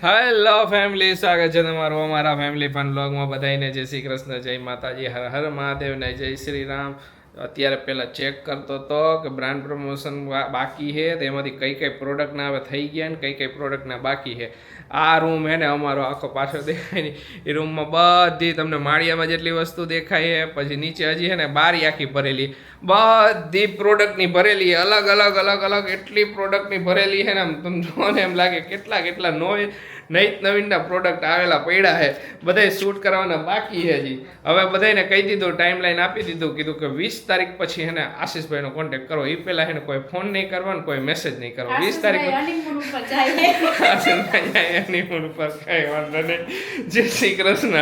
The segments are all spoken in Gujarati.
હેલો ફેમિલી, સ્વાગત છે તમારું અમારા ફેમિલી ફન વ્લોગમાં. બધાને જય શ્રી કૃષ્ણ, જય માતાજી, હર હર મહાદેવ ને જય શ્રી રામ. અત્યારે પહેલાં ચેક કરતો હતો કે બ્રાન્ડ પ્રમોશન બાકી છે તેમાંથી કઈ કઈ પ્રોડક્ટના હવે થઈ ગયા ને કઈ કઈ પ્રોડક્ટના બાકી છે. આ રૂમ હે ને અમારો આખો પાછળ દેખાય ને એ રૂમમાં બધી તમને માળિયામાં જેટલી વસ્તુ દેખાય છે, પછી નીચે હજી છે ને બારી આખી ભરેલી, બધી પ્રોડક્ટની ભરેલી, અલગ અલગ અલગ અલગ એટલી પ્રોડક્ટની ભરેલી છે ને આમ તમે જો ને એમ લાગે કેટલા કેટલા નવીનના પ્રોડક્ટ આવેલા પડ્યા છે. બધાય શૂટ કરવાના બાકી છે હજી. હવે બધાને કહી દીધું, ટાઈમ લાઈન આપી દીધું, કીધું કે 20 તારીખ પછી છે ને આશીષભાઈનો કોન્ટેક્ટ કરો. એ પહેલાં છે ને કોઈ ફોન નહીં કરવાનો, કોઈ મેસેજ નહીં કરવો. 20 તારીખ હનીમૂન ઉપર કઈ વાંધો નહીં. જય શ્રી કૃષ્ણ.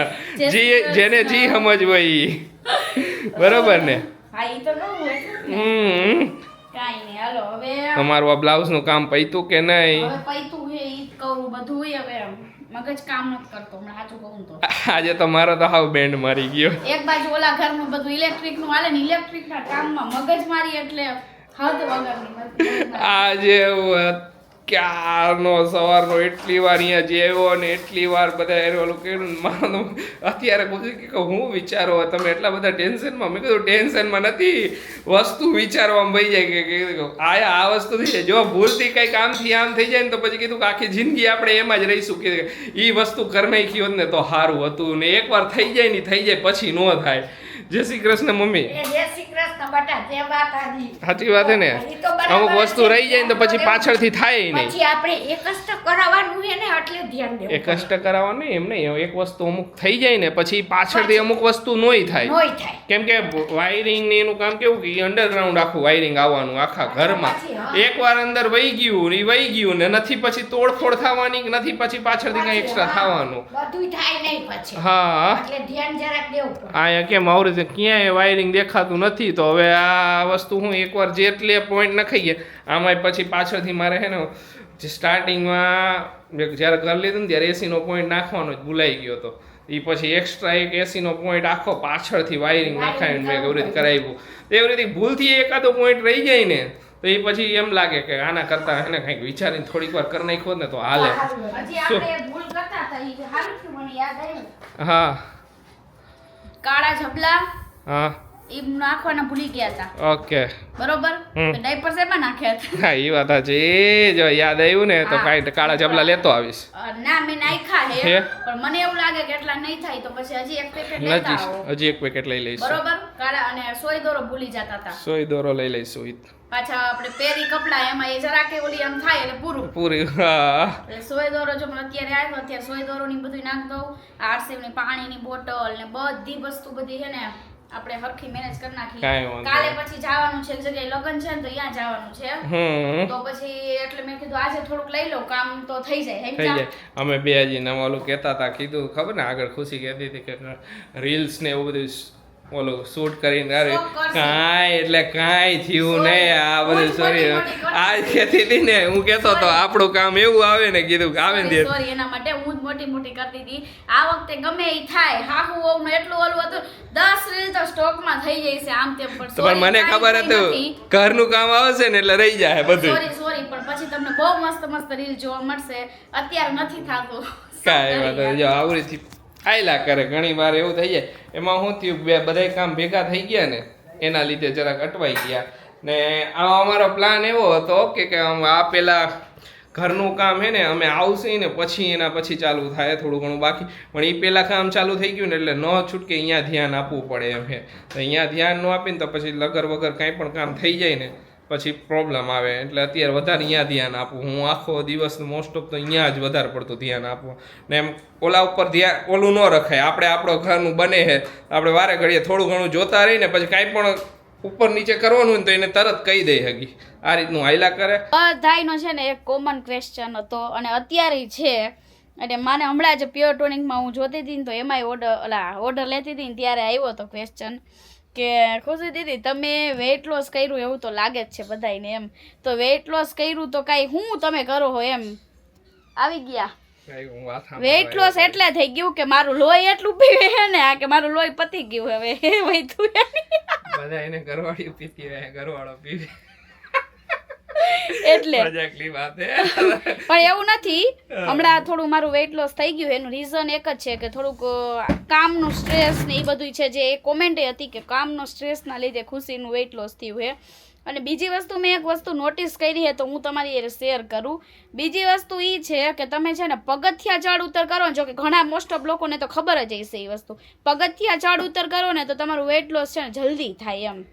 જેને જી સમજ હોય બરોબર ને. તમારું આ બ્લાઉઝ નું કામ પૈતું કે નહીં? આજે તો મારો તો હાવ બેન્ડ મારી ગયો. એક બાજુ ઓલા ઘરનું બધું ઇલેક્ટ્રિક નું હાલે ને, ઇલેક્ટ્રિક ના કામમાં મગજ મારી એટલે હદ વગરની. આજે ક્યારનો સવારનો એટલી વાર અહીંયા જેવો ને એટલી વાર બધા ઓલું કર્યું. મારો અત્યારે પૂછ્યું કે હું વિચારો તમે એટલા બધા ટેન્શનમાં? મેં કીધું ટેન્શનમાં નથી, વસ્તુ વિચારવામાં ભઈ જાય કે આ વસ્તુ થઈ જાય. જો ભૂલથી કંઈક આમથી આમ થઈ જાય ને તો પછી કીધું કે આખી જિંદગી આપણે એમાં જ રહીશું. કે એ વસ્તુ કરી નાખી હોત ને તો સારું હતું. ને એકવાર થઈ જાય ને થઈ જાય, પછી ન થાય. જય શ્રી કૃષ્ણ મમ્મી. સાચી વાત છે ને, અમુક વસ્તુ રહી જાય ને તો પછી પાછળથી થાય નહીં. પછી આપણે એક કષ્ટ કરાવવાનું છે ને એટલે ધ્યાન દેવું. એક કષ્ટ કરાવવાનું એમ નહીં, એક વસ્તુ અમુક થઈ જાય ને પછી પાછળથી અમુક વસ્તુ નોય થાય. કેમ કે વાયરિંગ ને એનું કામ કેવું કે અંડરગ્રાઉન્ડ આખું વાયરિંગ આવવાનું આખા ઘરમાં. એકવાર અંદર વહી ગયું ને નથી પછી તોડફોડ થવાની, નથી પછી પાછળથી કઈ એક્સ્ટ્રા થવાનું. બધું થાય નહીં પછી. હા, એટલે ધ્યાન જરાક દેવું પડે. અહીંયા કેમ આવડે ક્યાંય વાયરિંગ દેખાતું નથી, તો હવે આ વસ્તુ હું એકવાર જેટલે પોઈન્ટ નખાઈ ગયા આમાં પછી પાછળથી મારે છે ને જે સ્ટાર્ટિંગમાં જ્યારે કરી લીધું ને ત્યારે એસીનો પોઈન્ટ નાખવાનો જ ભૂલાઈ ગયો હતો. એ પછી એક્સ્ટ્રા એક એસીનો પોઈન્ટ આખો પાછળથી વાયરિંગ નાખાઈને મેં એવી રીતે કરાવ્યું. એવી રીતે ભૂલથી એકાદો પોઈન્ટ રહી જાય ને તો એ પછી એમ લાગે કે આના કરતાં એને કંઈક વિચારીને થોડીક વાર કરી નાખ્યો ને તો હાલે. હા, કાળા જબલા હા ઈ નાખવાના ભૂલી ગયા હતા. ઓકે, બરોબર. ડાયપર શેમાં નાખ્યા હતા? હા, એ વાત છે. જો યાદ આવ્યું ને તો કાંઈ કાળા જબલા લેતો આવીશ. ના, મેં નાખ્યા હે, પણ મને એવું લાગે કે એટલા નહીં થાય તો પછી હજી એક પેકેટ લેતા આવો. હજી એક પેકેટ લઈ લઈશું. બરોબર. કાળા અને સોય દોરો ભૂલી જતા હતા. સોય દોરો લઈ લઈશું. પાછા આપણે પેરી કપડા એમાં એ જરાકે ઓલી આમ થાય એટલે પૂરી. હા, એટલે સોય દોરો જો મને અત્યારે આવ્યો, અત્યારે સોય દોરો ની બધું નાખ દઉં. આરસીવ ની પાણીની બોટલ ને બધી વસ્તુ બધી છે ને આપણે હરખી મેનેજ કરી નાખી. કાલે પછી જવાનું છે, એક જગ્યાએ લગ્ન છે ને તો ત્યાં જવાનું છે. તો પછી એટલે મેં કીધું આજે થોડુંક લઈ લઉં, કામ તો થઈ જાય. અમે બે હજી નવા ઓલું કહેતા હતા, કીધું ખબર ને આગળ ખુશી કહેતી હતી કે રીલ્સ ને એવું બધું ઓલું શૂટ કરીને કાંઈ એટલે કાંઈ થયું નહીં. આ બધું સોરી આ કહેતી હતી ને, હું કહેતો હતો આપણું કામ એવું આવે ને, કીધું કે આવે ને સોરી એના માટે હું જ મોટી કરતી હતી. આ વખતે ગમે એ થાય, હાહુ વહુનું એટલું ઓલું હતું 10 રીલ તો સ્ટોકમાં થઈ જાય છે આમ તેમ. પણ મને ખબર હતું ઘરનું કામ આવશે ને એટલે રહી જાય બધું. સોરી પણ પછી તમને બહુ મસ્ત રીલ જોવા મળશે. અત્યારે નથી થતું. કાંઈ વાત જો આવડીથી આયલા કરે ઘણી વાર એવું થઈ જાય. એમાં શું થયું, બધા કામ ભેગા થઈ ગયા ને એના લીધે જરાક અટવાઈ ગયા. ને આ અમારો પ્લાન એવો હતો કે આ પેલા ઘરનું કામ છે ને અમે આવશે ને પછી એના પછી ચાલુ થાય થોડું ઘણું બાકી, પણ એ પહેલાં કામ ચાલુ થઈ ગયું ને એટલે ન છૂટકે અહીંયા ધ્યાન આપવું પડે એમ છે. તો અહીંયા ધ્યાન ન આપીને તો પછી લગર વગર કાંઈ પણ કામ થઈ જાય ને પછી પ્રોબ્લેમ આવે. એટલે અત્યારે વધારે અહીંયા ધ્યાન આપું હું. આખો દિવસ મોસ્ટ ઓફ તો અહીંયા જ વધારે પડતું ધ્યાન આપવું. ને એમ ઓલા ઉપર ધ્યાન ઓલું ન રખાય. આપણે આપણો ઘરનું બને છે આપણે વારે ઘડીએ થોડું ઘણું જોતા રહીને પછી કાંઈ પણ ઉપર નીચે કરવાનું હોય તો એને તરત કહી દે હકી. આ રીતનું હાયલા કરે. બધાયનો છે ને એક કોમન ક્વેશ્ચન હતો અને અત્યારે છે. એટલે મને હમણાં જ પ્યોર ટોનિકમાં હું જોતી હતી ને તો એમાંય ઓર્ડર લેતી હતી ને ત્યારે આવ્યો હતો ક્વેશ્ચન કે ખુશી દીદી તમે વેઇટ લોસ કર્યું એવું તો લાગે જ છે બધાને એમ. તો વેઇટ લોસ કર્યું તો કાંઈ હું તમે કરો હો એમ આવી ગયા. વેઇટ લોસ એટલે થઈ ગયું કે મારું લોહી એટલું પીવે છે ને આ કે મારું લોહી પતી ગયું હવે વૈતું બધા એને ઘરવાળી પીતી રહે, ઘરવાળો પીવે. એટલે મજાકની વાત હે પણ એવું નથી. હમણાં થોડું મારું વેઇટ લોસ થઈ ગયું. એનું રીઝન એક જ છે કે થોડુંક કામનું સ્ટ્રેસ ને એ બધું છે. જે એ કોમેન્ટ હતી કે કામનો સ્ટ્રેસના લીધે ખુશીનું વેઇટ લોસ થયું છે. અને બીજી વસ્તુ મેં એક વસ્તુ નોટિસ કરી છે તો હું તમારી એ શેર કરું. બીજી વસ્તુ એ છે કે તમે છે ને પગથિયા ચડ ઉતર કરો ને, જો કે ઘણા મોસ્ટ ઓફ લોકોને તો ખબર જ હશે એ વસ્તુ, પગથિયા ચડ ઉતર કરો ને તો તમારું વેઇટ લોસ છે ને જલ્દી થાય એમ.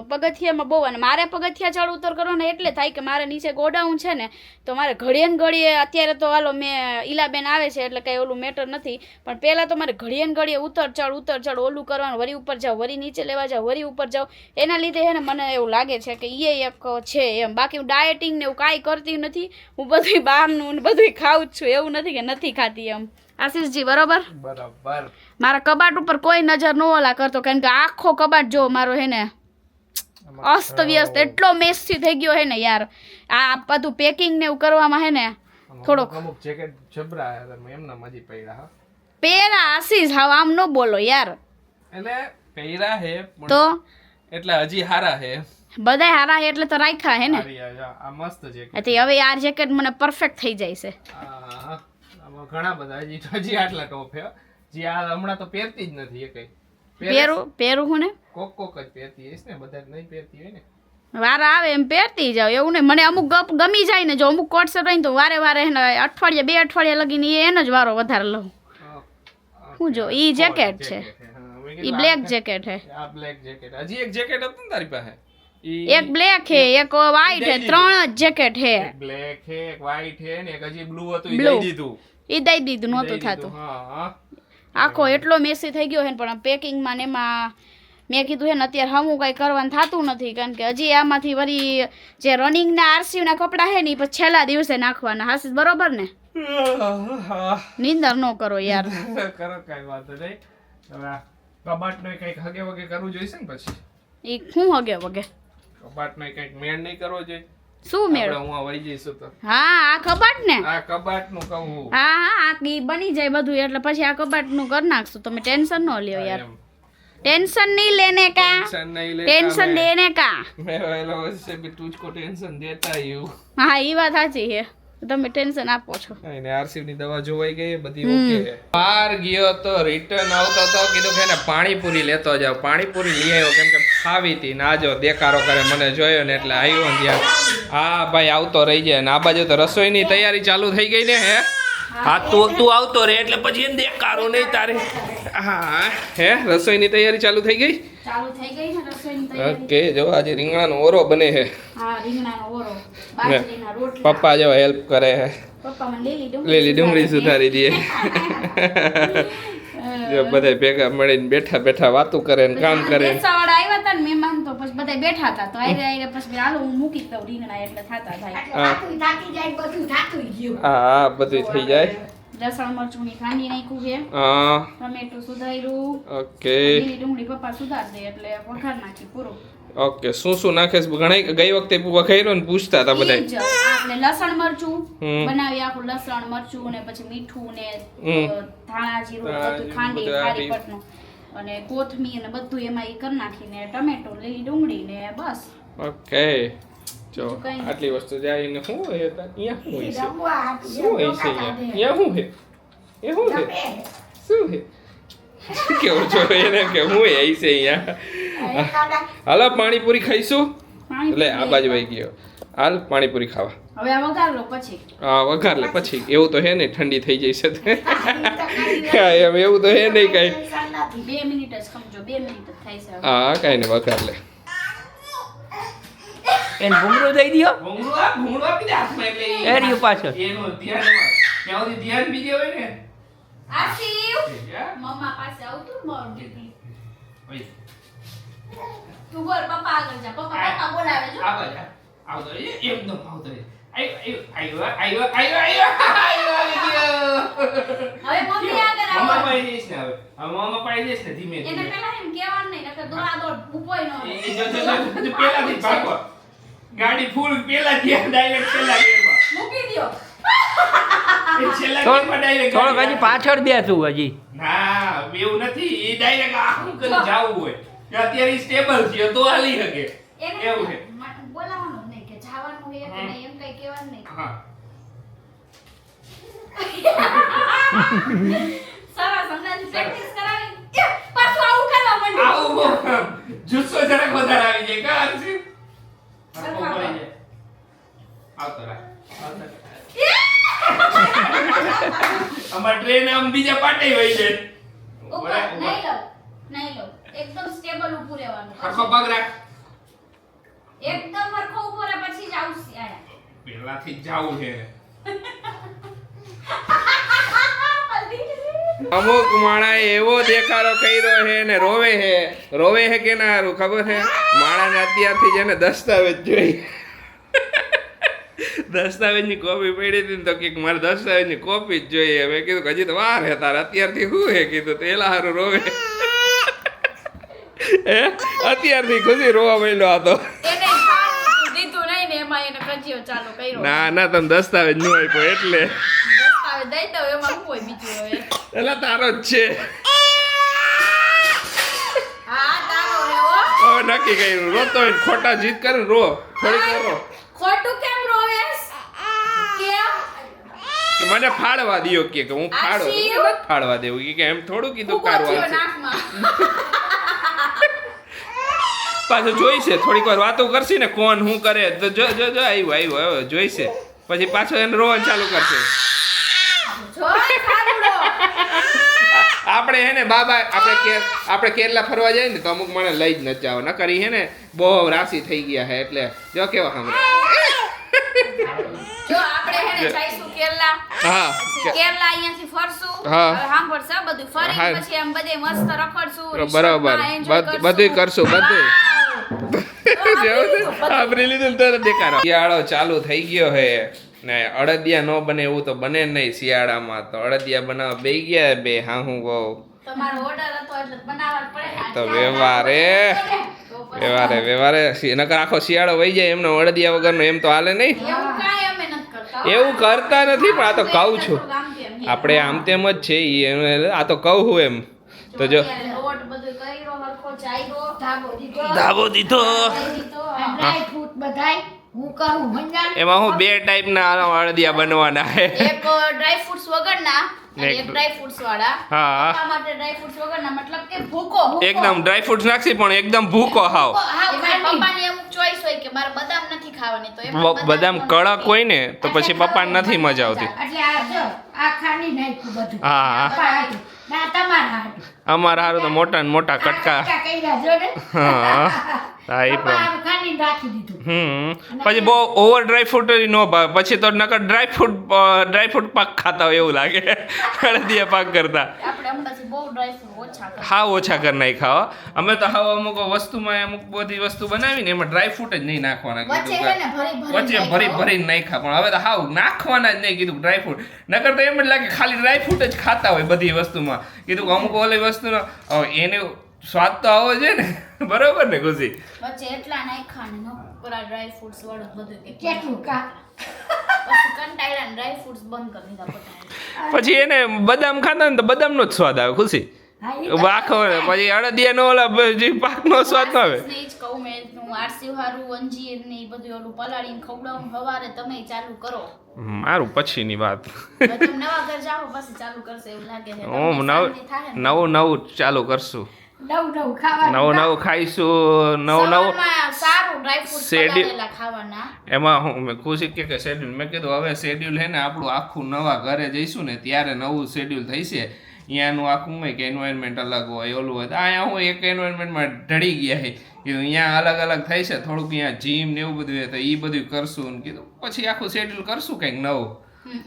પગથિયામાં બહુ, અને મારે પગથિયા ચડ ઉતર કરો ને એટલે થાય કે મારે નીચે ગોડાઉન છે ને તો મારે ઘડીએ ને ઘડીએ, અત્યારે તો હાલો મેં ઈલાબેન આવે છે એટલે કંઈ ઓલું મેટર નથી, પણ પહેલાં તો મારે ઘડીએ ને ઘડીએ ઉતર ચડ ઓલું કરવાનું, વરી ઉપર જાઓ, વરી નીચે લેવા જાઓ, વરી ઉપર જાઓ. એના લીધે છે ને મને એવું લાગે છે કે એ એક છે એમ. બાકી હું ડાયટિંગ ને એવું કાંઈ કરતી નથી. હું બધું બહારનું ને બધું ખાઉં જ છું, એવું નથી કે નથી ખાતી એમ. આશીષજી બરોબર? બરાબર. મારા કબાટ ઉપર કોઈ નજર ન ઓલા કરતો, કારણ કે આખો કબાટ જો મારો હે ને અસ્ત વ્યસ્ત એટલો મેસી થઈ ગયો હે ને યાર. આ બધું પેકિંગ ને એવું કરવામાં હે ને થોડોક અમુક જેકેટ જબરા હે તમે એમના મજી પડ્યા હા. પેરા આશીષ હાવ આમ ન બોલો યાર. એટલે પહેરા હે તો એટલે હજી હારા હે, બધાય હારા હે એટલે તો રાખ્યા હે ને. આ મસ્ત જેકેટ. એટલે હવે આ જેકેટ મને પરફેક્ટ થઈ જાય છે. આમાં ઘણા બધા હજી આટલા ટોપ હે. જે આ હમણાં તો પહેરતી જ નથી એ કઈ. પહેરું હું ને કોક જ પહેરતી હશે ને, બધા નહીં પહેરતી હોય ને. વારા આવે એમ પહેરતી જાવ એવું ને. મને અમુક ગમી જાય ને, જો અમુક કોટ સેટ હોય ને તો વારે વારે એને અઠવાડિયે 2 અઠવાડિયા લગીને એનો જ વારો વધારે લઉં. હું જો ઈ જેકેટ છે, ઈ બ્લેક જેકેટ હે. આ બ્લેક જેકેટ. હજી એક જેકેટ હતું ને તારી પાસે? એક બ્લેક હે, એક વ્હાઈટ હે, 3 જ જેકેટ હે. એક બ્લેક હે, એક વ્હાઈટ હે ને એક હજી બ્લુ હતું, ઈ દઈ દીધું. ઈ દઈ દીધું, નહોતું થાતું. હા આખો એટલો મેસી થઈ ગયો હે ને. પણ પેકિંગમાં ને એમાં મેં કીધું હે ને અત્યારે હમું કાંઈ કરવાનું થતું નથી, કારણ કે હજી આમાંથી વળી જે રનિંગના આરસીયુના કપડાં હે ને એ પછી છેલ્લા દિવસે નાખવાના. હાસીસ બરોબર ને? નીંદર ન કરો યાર. કરો કઈ વાંધો નહીં. હવે કબાટ નો કઈક હગે વગે કરવું જોઈશે ને પછી. એ શું હગે વગે? કબાટ નો કઈક મેળ નહીં કરવો જોઈએ. શું મેળ? હું આ વહી જઈશું તો. હા આ કબાટ ને, આ કબાટ નું કહું. હા આ બની જાય બધું એટલે પછી આ કબાટ નું કરી નાખશું. તમે ટેન્શન ન લ્યો યાર. टेंशन नहीं लेने का, टेंशन देने का. मैं वाला वैसे भी तुझको टेंशन देता ही हूँ. हाँ ये बात साચી છે. તમે ટેન્શન આપો છો. એને આરસીવ ની દવા જોવાઈ ગઈ, બધી ઓકે છે. બહાર ગયો તો રિટર્ન આવતો તો કીધું કે એને પાણીપુરી લેતો જાવ. પાણીપુરી લઈ આવ્યો કેમ કે ખાવી હતી. ના જો દેકારો કરે મને જોયો ને એટલે આવ્યો ને ત્યાં. હા ભાઈ આવતો રહી જાય ને. આ બાજુ તો રસોઈની તૈયારી ચાલુ થઈ ગઈ ને. હે હા તું આવતો રે એટલે પછી એને દેકારો નહીં તારે. હા હે રસોઈની તૈયારી ચાલુ થઈ ગઈ? ચાલુ થઈ ગઈ છે રસોઈની તૈયારી. ઓકે જો આજે રીંગણાનો ઓરો બને છે. હા રીંગણાનો ઓરો, બાજરીના રોટલા. પપ્પા જો હેલ્પ કરે છે. પપ્પા મને લીલી ડુંગળી સુધારી દે. જો બધા ભેગા મળીને બેઠા બેઠા વાતું કરે ને કામ કરે. બેસાવાળા આવ્યા હતા ને મહેમાન તો પછી બધા બેઠા હતા તો આયરે પછી હાલો હું મૂકી દઉં રીંગણા એટલે થાતા થાય. થાકી જાય બધું થાકી ગયું. હા બધું થઈ જાય. લસણ મરચુંની ખાંડી નાખ્યું છે. હા ટમેટું સુધાર્યું. ઓકે લીલી ડુંગળી પપ્પા સુધાર દે એટલે વઘાર નાખી પૂરું. ઓકે શું શું નાખેસ? ઘણી ગઈ વખતે વઘાર્યો ને પૂછતા હતા બધા. આપણે લસણ મરચું બનાવી, આખું લસણ મરચું ને પછી મીઠું ને ધાણા જીરું બધું ખાંડી ખારી પટનું અને કોથમીર ને બધું એમાં એ કરી નાખીને ટમેટો લીલી ડુંગળી ને બસ. ઓકે જો આટલી વસ્તુ જાય ને શું હોય અહીંયા શું હોય છે? શું હોય છે અહીંયા? શું છે? એ શું છે? શું છે? કેવું છો એને કે હું આવી છે અહીંયા. હાલો પાણીપુરી ખાઈશું. એટલે આ બાજુ આવી ગયો. હાલ પાણીપુરી ખાવા. હવે આ વઘાર લો પછી. હા વઘાર લે પછી. એવું તો હે ને ઠંડી થઈ જશે. એમ એવું તો હે નહીં કઈ. 2 મિનિટ જ સમજો, 2 મિનિટ જ થાય છે. હા કઈ ને વઘાર લે. એને ભૂંગળું દઈ દયો. ભૂંગળું આપી દે હાથમાં એટલે એર્યું પાછળ. એનું ધ્યાન ત્યાં સુધી ધ્યાન બીજે હોય ને. આશીવ મમ્મા પાસે આવતું મોર દીદી. ઓય તું બોલ પપ્પા આગળ જા. પપ્પા બોલાવે જો. આવતો એકદમ આવતો રે. આયો આવી ગયો. હવે મમ્મી આગળ આવો. મમ્મા પાડી દેશ ને હવે. હવે મમ્મા પાડી દેશ ને ધીમે એને ધીમે. પેલા એમ કહેવાનું નહીં નકર દોડ ઉભોય ન હોય. એ જો પેલાથી ભાગો. ગાડી ફૂલ પેલા ગયા ડાયરેક્ટ પેલા ગેરમાં. મૂકી દ્યો. એ છેલ્લા ગેરમાં ડાયરેક્ટ. થોડોક હજી પાછળ બેસું હજી. ના એવું નથી. એ ડાયરેક્ટ આખું કરી જાવું હોય. કે અત્યારે સ્ટેબલ છે તો હાલી શકે. એવું છે. બોલાવવાનું નહીં કે જવાનું એ એને એમ કઈ કહેવાનું નહીં. હા સરસ હમણાંથી પ્રેક્ટિસ કરાવી. એ, પાછું આવું કરવા માંડ્યું. આવું જુસ્સો જરાક વધારે આવી જાય કા હર્ષિત? સરખા પર. આવતો રાખ. અમાર ટ્રેન આમ બીજા પાટે વહી જાય. ઉપર નહીં લો. નહીં લો. એકદમ સ્ટેબલ ઊભું રહેવાનું. હરખો પગ રાખ. એકદમ હરખો ઊભો રહે પછી જ આવશે આયા. પહેલાથી જ જાવું છે અમુક માણા એવો દેખાડો કર્યો છે ને રોવે છે કે ના હારું ખબર છે માણાને અત્યારથી જ એને દસ્તાવેજ જોઈએ દસ્તાવેજની કોપી પડી હતી ને તો કે મારે દસ્તાવેજની કોપી જ જોઈએ મેં કીધું કે હજી તો વાર હે તારે અત્યારથી શું હે કીધું તો એલા હારું રોવે અત્યારથી ખુશી રોવા માંડ્યો હતો એને ખાવાનું દીધું નહીં ને એમાં એને કજિયો ચાલુ કર્યો. ના તમે દસ્તાવેજ ન આપ્યો એટલે દસ્તાવેજ દઈ દો એમાં શું હોય બીજું હવે. એલા તારો જ છે હા તારો હે હો. હવે નક્કી કર્યું રોતો હોય ને ખોટા જીત કરે ને રો થોડીક વાર રો ખોટું કેમ રોવેસ? કેમ? કે મને ફાડવા દિયો કે હું ફાડો આશી. નથી ફાડવા દેવું કે એમ થોડું કીધું ઉભો કારવા થયો છે નાકમાં. પાછું જોઈશે થોડીક વાર વાતો કરશે ને કોણ શું કરે તો જો આવ્યો જોઈશે પછી પાછો એને રોવાનું ચાલુ કરશે જો ખારું રો. આપણે હે ને બાબા આપણે કેરલા ફરવા જાય ને તો અમુક મને લઈ જ નથી જાવ ન કરી હે ને બહુ રાશિ થઈ ગયા છે એટલે જો કેવા સાંભળે જો આપણે હે ને જઈશું કેરલા. હા કેરલા અહીંયાથી ફરશું. હા. હવે સાંભળશે બધું ફરી હા. પછી આમ બધે મસ્ત રખડશું. બરાબર. રિસોર્ટમાં enjoy બધુંય કરશું, બધુંય. વાવ. આપણી લીધું તરત દેખાડો શિયાળો ચાલુ થઈ ગયો હે ને અડદિયા ન બને એવું તો બને નહીં શિયાળામાં તો અડદિયા બનાવવા બે ગયા બે હા હું કહું તમારો ઓર્ડર હતો એટલે બનાવવા જ પડે ને. તો વ્યવહારે નકર આખો શિયાળો વહી જાય એમનો અડદિયા વગરનો એમ તો હાલે નહીં એવું કાંઈ અમે નથી કરતા. એવું કરતા નથી પણ આ તો કહું છું થોડુંક આમ તેમ. આપણે આમ તેમ જ છે ઈ આ તો કહું હું એમ તો જો અત્યારે લોટ બધું કર્યો, હરખો ચાયરો, ધાબો દીધો. ધાબો દીધો દીધો. ડ્રાય ફ્રૂટ બધાય હું કરું મંજાણ એમાં હું બે ટાઈપના અડદિયા બનવાના હે એક ડ્રાય ફ્રૂટ્સ વગરના અને એક એક ડ્રાય ફ્રૂટ્સ વાળા. હા પપ્પા માટે ડ્રાય ફ્રૂટ્સ વગરના મતલબ કે ભૂકો. એકદમ ડ્રાય ફ્રૂટ્સ નાખી પણ એકદમ ભૂકો હાવ એમાં પપ્પાની અમુક ચોઈસ હોય કે મારે બદામ નથી ખાવાની તો એમાં બદામ કડક હોય ને તો પછી પપ્પાને નથી મજા આવતી એટલે આ જો આ ખાંડી નાખ્યું બધું હા હા પપ્પા હાટું. ના તમારા હાટું. અમારા હારું તો મોટા ને મોટા આ કટકા કર્યા જો ને હા હા એ પપ્પા પણ હારું ખાંડીને રાખી દીધું પછી બહુ ઓવર ડ્રાય ફ્રૂટ ન ભાવે પછી તો નકર ડ્રાય ફ્રૂટ પાક ખાતા હોય એવું લાગે અડદિયા પાક કરતા આપણે હમણાંથી બહુ ડ્રાય ફ્રૂટ ઓછા કરીએ. હાવ ઓછા કરી નાખ્યા અમે તો હાવ અમુક વસ્તુમાં અમુક બધી વસ્તુ બનાવીને એમાં ડ્રાય ફ્રૂટ જ નહીં નાખવાના વચ્ચે કીધું હે ને વચ્ચે ભરીને નાખ્યા પણ હવે તો હાવ નાખવાના જ નહીં કીધું ડ્રાય ફ્રૂટ નકર તો એમ જ લાગે ખાલી ડ્રાય ફ્રૂટ જ ખાતા હોય બધી વસ્તુમાં કીધું કે અમુક ઓલી વસ્તુનો એને સ્વાદ તો આવો છે ને બરોબર ને ખુશી વચ્ચે એટલા નાખ્યા ને નકરા ડ્રાય ફ્રૂટ્સ વાળું બધું કે કેટલું કા પછી કંટાળ્યા ને ડ્રાય ફ્રૂટ્સ બંધ કરી દીધા બધા. પછી એને બદામ ખાતા ને તો બદામનો જ સ્વાદ આવે ખુશી હા ઈ આખો પછી અડદિયાનો ઓલા જે પાકનો સ્વાદ ન આવે ને જ કહું મેં હું આરસી હારું અંજીર ને ઈ બધું ઓલું પલાળીને ખવડાવું હવારે તમે ચાલુ કરો. મારું પછીની વાત હવે તમે નવા ઘર જાઓ પછી ચાલુ કરશે એવું લાગે છે. તમને શાંતિ થાય ને. નવું ચાલુ કરશું નવું ખાવાનું નવું ખાઈશું નવું સવારમાં સારું ડ્રાય ફ્રૂટ શેરડી- પલાળેલા ખાવાના. એમાં હું મેં ખુશી કે શેડ્યુલ મેં કીધું હવે શેડ્યુલ હે ને આપણું આખું નવા ઘરે જઈશું ને ત્યારે નવું શેડ્યુલ થઈ છે અહીંયાનું આખું હોય કે એન્વાયરમેન્ટ અલગ હોય ઓલું હોય તો અહીંયા હું એક એન્વાયરમેન્ટમાં ઢળી ગયા છે કીધું અહીંયા અલગ અલગ થાય છે થોડુંક અહીંયા જીમ ને એવું બધું હોય તો એ બધું કરશું ને કીધું પછી આખું શેડ્યુલ કરશું કંઈક નવું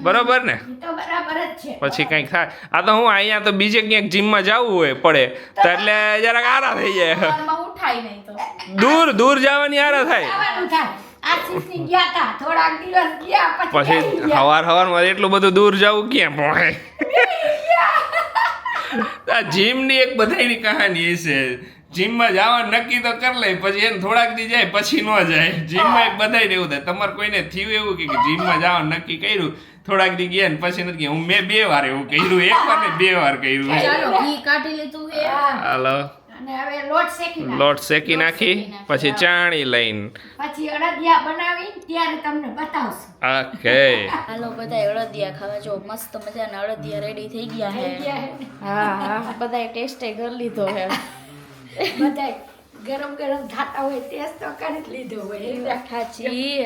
બરોબર ને ઈ તો બરાબર જ છે પછી કંઈક થાય આ તો હું અહીંયા તો બીજે ક્યાંક જીમમાં જવું હોય પડે તો એટલે જરાક આરા થઈ જાય સવારમાં ઉઠાય નહીં તો. દૂર જવાની આરા થાય ખાવાનું થાય આ સિસ્ની ગયા તા થોડાક દિવસ ગયા પછી આવી ગયા. સવારમાં એટલું બધું દૂર જવું ક્યાં પહોંચે આ જીમની એક બધાયની કહાની એ છે જીમમાં જવાનું નક્કી તો કરી લે પછી એને થોડાક દી જાય પછી ન જાય જીમમાં એક બધાયને એવું થાય તમારે કોઈને થયું એવું કે જીમમાં જવાનું નક્કી કર્યું થોડાક દી ગયા ને પછી નથી ગયા હું મેં 2 વાર એવું કર્યું 1 વાર ને 2 વાર કર્યું ચાલો ઘી કાઢી લીધું છે. હાલો અને હવે લોટ શેકી નાખ. લોટ શેકી નાખી પછી ચાણી લઈને પછી અડદિયા બનાવીને ત્યારે તમને બતાવશું. ઓકે હાલો બધા અડદિયા ખાવા જો મસ્ત મજાના અડદિયા રેડી થઈ ગયા થઈ હે ગયા હે ને? હા હા બધાય ટેસ્ટે કરી લીધો હે બધાય ગરમ ગરમ ખાતા હોય ટેસ્ટ તો કરી જ લીધો હોય. ખાચી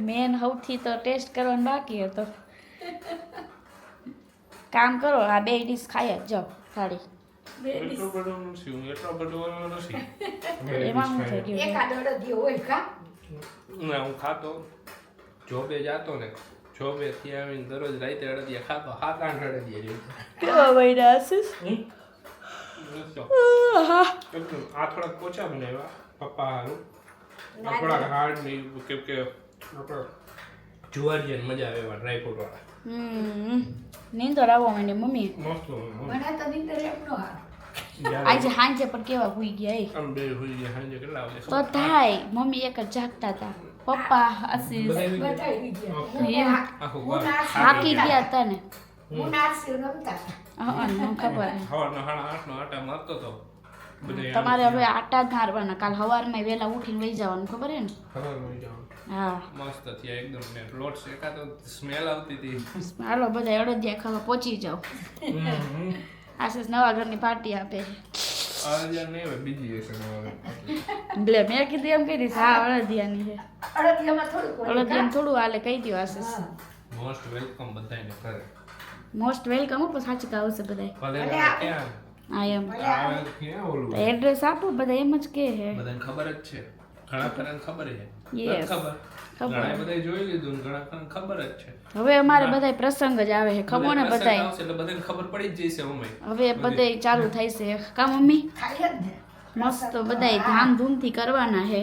મેન સૌથી તો ટેસ્ટ કરવાનો બાકી હતો. કામ કરો આ બે ડીશ ખાઈ જ જાઓ થાળી એમાં શું થઈ ગયું છે? એકાદ અડદિયો હોય કા હું ખાતો જોબે જાતો ને જોબે ત્યાં આવીને દરરોજ રાતે અડદિયા ખાતો 7-8 અડદિયા જેવું કેવા બન્યા આશીષ? આ થોડાક પોચા બનાવ્યા પપ્પા હારું આ થોડાક હાર્ડ ને કેમ કે આપણા જુવારિયા મજા આવે એવા ડ્રાયફ્રૂટ વાળા નીંદર આવવા માંડી મમ્મી. મસ્ત મને તો નીંદર એમ ન આવે. આજે સાંજે પણ કેવા હુઈ ગયા એ આમ બે હોઈ ગયા સાંજે કેટલા વાગે તો થાય મમ્મી એક જ જાગતા હતા પપ્પા આશીષ બધાય ઈ ગયા. એમ આખું હું ઘર નાસી- થાકી ગયા હતા ને હું નાસી રમતા હતા. હા મને ખબર હે. સવારના 8:30 નો આટા મારતો તો બધે તમારે હવે આટા જ મારવાના કાલ સવારમાં વહેલા ઉઠીને વહી જવાનું ખબર હે ને ખબર હોય જાવ હા મસ્ત થયા એકદમ ને લોટ શેકાતો સ્મેલ આવતી હતી હાલો બધા અડદિયા ખાવા પહોંચી જાઓ આશીષ નવા ઘરની પાર્ટી આપે છે આજે નહીં હવે બીજી હશે હવે એટલે મેં કીધું એમ કહી દઈશ હા અડદિયાની છે અડદિયામાં થોડુંક હોય અડદિયાનું થોડું હાલે કહી દો આશીષ હા. મોસ્ટ વેલકમ બધાને ઘરે મોસ્ટ વેલકમ ઉપર સાચી આવશે બધા ભલે ભલે ના આવે. ક્યાં હા એમ આવે ક્યાં ઓલું એડ્રેસ આપો બધા એમ જ કે હે બધાને ખબર જ છે ઘણા ખરાને ખબર છે Yes. નથી ખબર ખબર. ઘણા બધાએ જોઈ લીધું ને ઘણા ખરાને ખબર જ છે હવે અમારે બધા પ્રસંગ જ આવે છે ખબર ને પ્રસંગ બધાય આવશે એટલે બધાને ખબર પડી જ જશે અમે હવે બધાય ચાલુ થાય છે કા મમ્મી ખાય જ ને. મસ્ત બધાય ધામધૂમથી કરવાના હે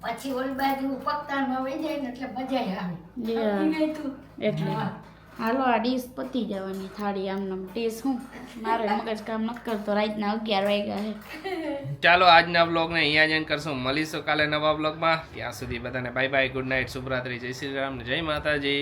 પછી ઓલી બાજુ પકતાનમાં વહી જાય ને એટલે મજા આવે. Yeah. સમજી ગઈ તું? એટલે હા. હાલો આ ડીશ પતી જવાની થાળી આમ ડીશ હું મારે મગજ કામ નથી કરતો રાતના 11 વાગ્યા હે ચાલો આજના બ્લોગને અહીંયા જ એન્ડ કરશું મળીશું કાલે નવા બ્લોગમાં ત્યાં સુધી બધાને બાય બાય ગુડ નાઇટ શુભરાત્રી જય શ્રી રામ જય માતાજી